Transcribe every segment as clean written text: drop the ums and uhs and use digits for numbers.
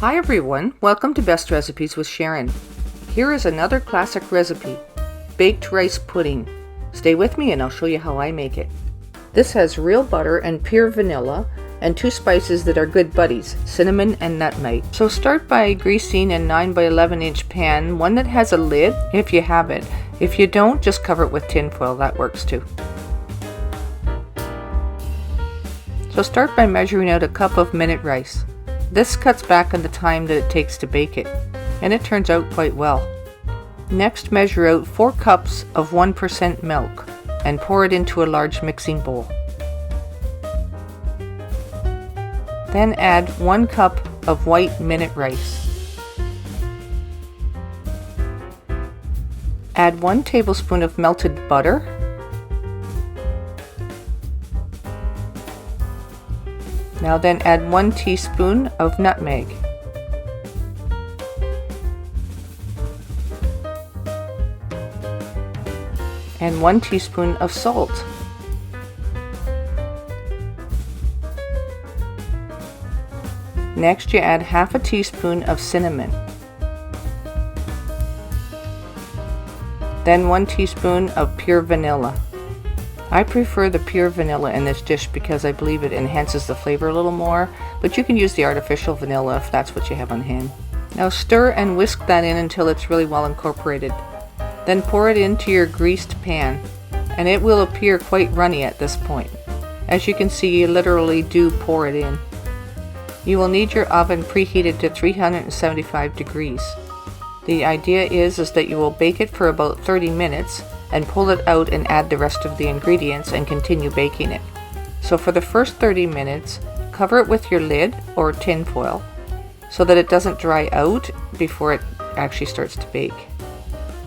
Hi everyone, welcome to Best Recipes with Sharon. Here is another classic recipe, baked rice pudding. Stay with me and I'll show you how I make it. This has real butter and pure vanilla and two spices that are good buddies, cinnamon and nutmeg. So start by greasing a 9 by 11 inch pan, one that has a lid if you have it. If you don't, just cover it with tin foil, that works too. So start by measuring out a cup of minute rice. This cuts back on the time that it takes to bake it, and it turns out quite well. Next, measure out 4 cups of 1% milk and pour it into a large mixing bowl. Then add 1 cup of white minute rice. Add 1 tablespoon of melted butter, now then add 1 teaspoon of nutmeg. And 1 teaspoon of salt. Next you add half a teaspoon of cinnamon. Then 1 teaspoon of pure vanilla. I prefer the pure vanilla in this dish because I believe it enhances the flavor a little more, but you can use the artificial vanilla if that's what you have on hand. Now stir and whisk that in until it's really well incorporated. Then pour it into your greased pan, and it will appear quite runny at this point. As you can see, you literally do pour it in. You will need your oven preheated to 375 degrees. The idea is that you will bake it for about 30 minutes and pull it out and add the rest of the ingredients and continue baking it. So for the first 30 minutes, cover it with your lid or tin foil so that it doesn't dry out before it actually starts to bake.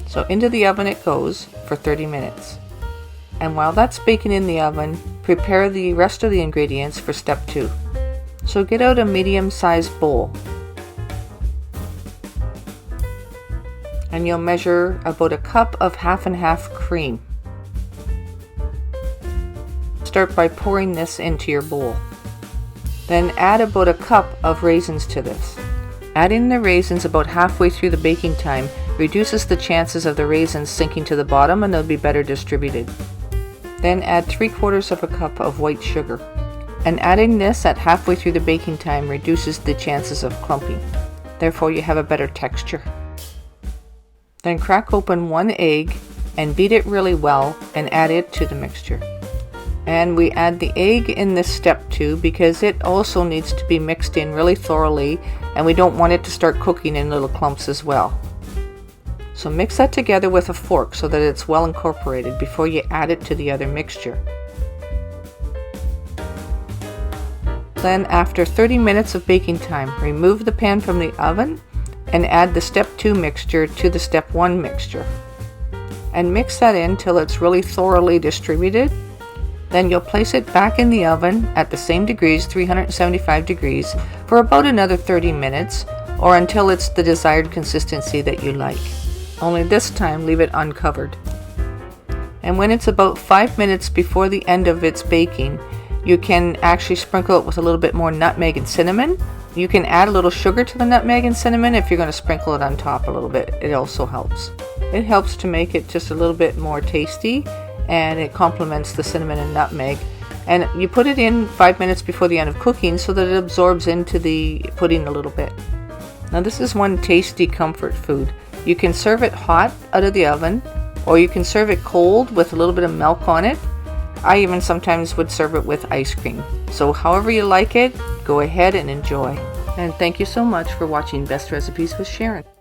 So into the oven it goes for 30 minutes. And while that's baking in the oven, prepare the rest of the ingredients for step 2. So get out a medium-sized bowl, and you'll measure about a cup of half and half cream. Start by pouring this into your bowl. Then add about a cup of raisins to this. Adding the raisins about halfway through the baking time reduces the chances of the raisins sinking to the bottom, and they'll be better distributed. Then add 3/4 of a cup of white sugar. And adding this at halfway through the baking time reduces the chances of clumping. Therefore you have a better texture. Then crack open 1 egg and beat it really well and add it to the mixture. And we add the egg in this step 2 because it also needs to be mixed in really thoroughly, and we don't want it to start cooking in little clumps as well. So mix that together with a fork so that it's well incorporated before you add it to the other mixture. Then after 30 minutes of baking time, remove the pan from the oven and add the step 2 mixture to the step 1 mixture. And mix that in till it's really thoroughly distributed. Then you'll place it back in the oven at the same degrees, 375 degrees, for about another 30 minutes or until it's the desired consistency that you like. Only this time leave it uncovered. And when it's about 5 minutes before the end of its baking, you can actually sprinkle it with a little bit more nutmeg and cinnamon. You can add a little sugar to the nutmeg and cinnamon if you're going to sprinkle it on top a little bit. It also helps. It helps to make it just a little bit more tasty, and it complements the cinnamon and nutmeg. And you put it in 5 minutes before the end of cooking so that it absorbs into the pudding a little bit. Now this is one tasty comfort food. You can serve it hot out of the oven, or you can serve it cold with a little bit of milk on it. I even sometimes would serve it with ice cream. So however you like it, go ahead and enjoy. And thank you so much for watching Best Recipes with Sharon.